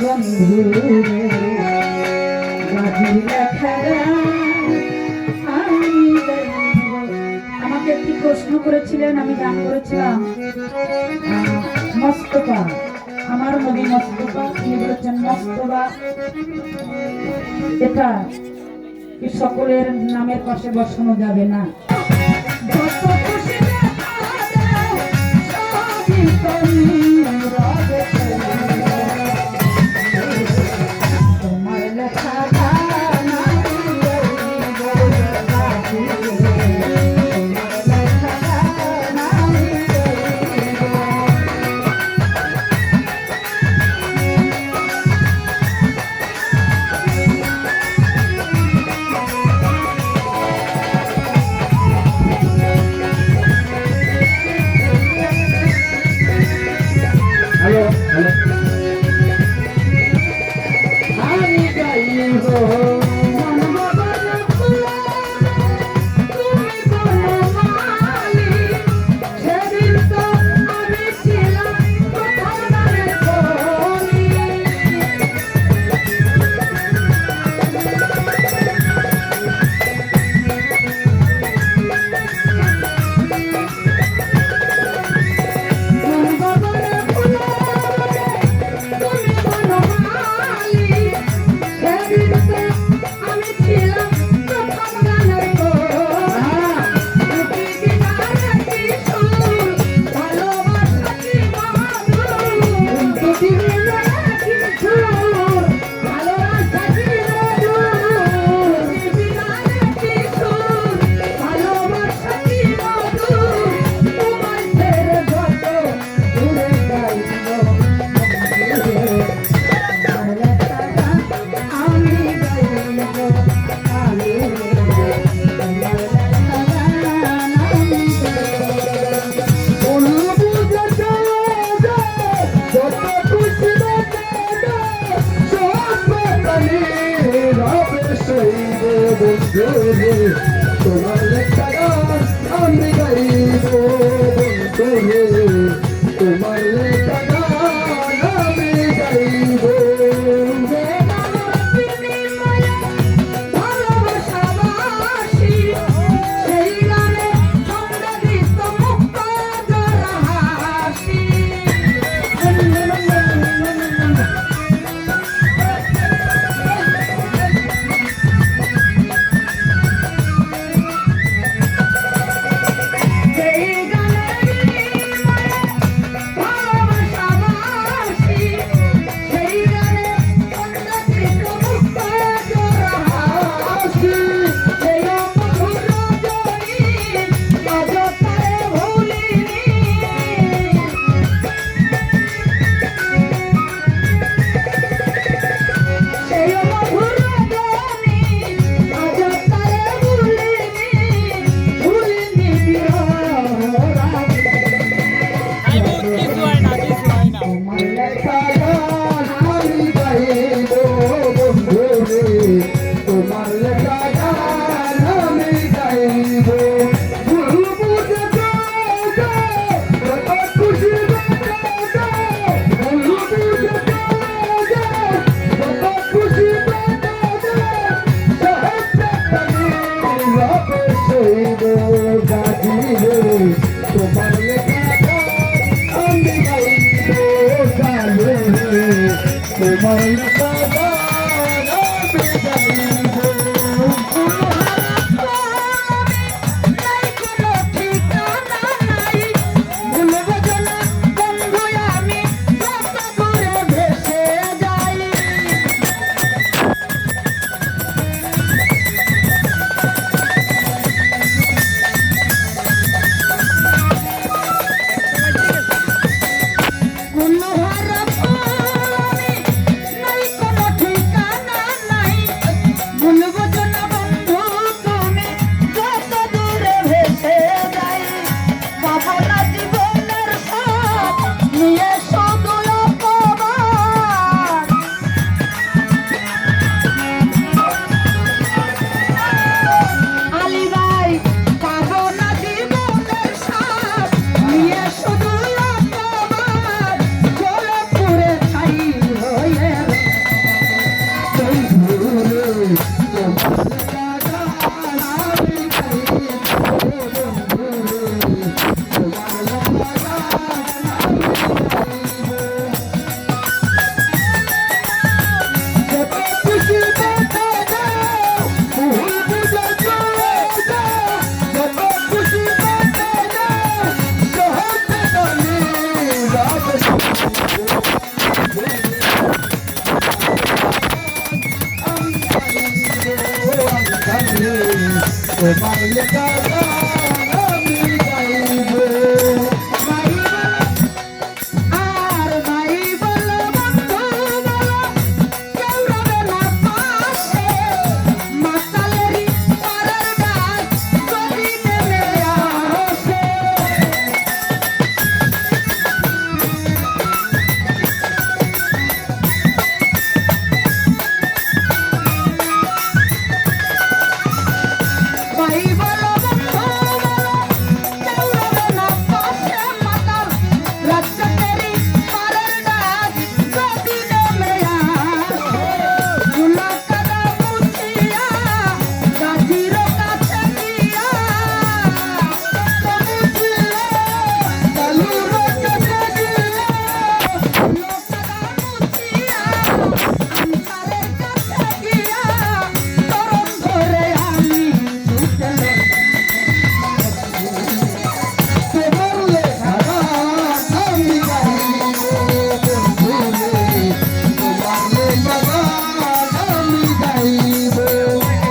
বন্ধু গাজির লেখা আমাকে একটি প্রশ্ন করেছিলেন, আমি গান করেছিলাম মস্তফা, আমার নবী মস্তফা, তিনি বলেছেন মস্তফা। এটা কি সকলের নামের পাশে বসানো যাবে না? তোমার লেখা গান আমি গাইব বন্ধু, তোমার লেখা গান আমি গাইব। তোমার লেখা গান আমি গাইব আর ভাই বলো বন্ধু বলো কেউ রবে না পাশে মাতালেরই পরের ডাক যদি নেমে আসে ভাই বলো বন্ধু বলো কেউ রবে না পাশে মাতাল রাজ্যেরই পরের ডাক যদি নেমে আসে গুলা কাদা মুছিয়া গাছির কাছে গিয়া মুছিলে কালুর কাছে গিয়ে গুলা কাদা মুছিয়া আন্তারের কাছে গিয়া তরণ ধরে আমি ছুটলাম তোমার লেখা গান আমি গাইব বন্ধুরে তোমার লেখা গান আমি গাইব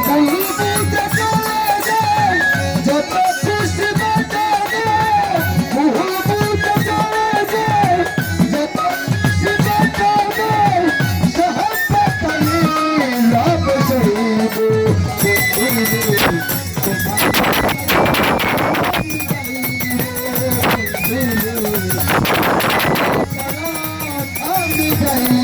গাইব যে চলে যায় যত খুশি বাজারে মুহূর্তে চলে যায় যত খুশি বাজারে সহবতনে লাভ সইব বন্ধুরে আমি গাইব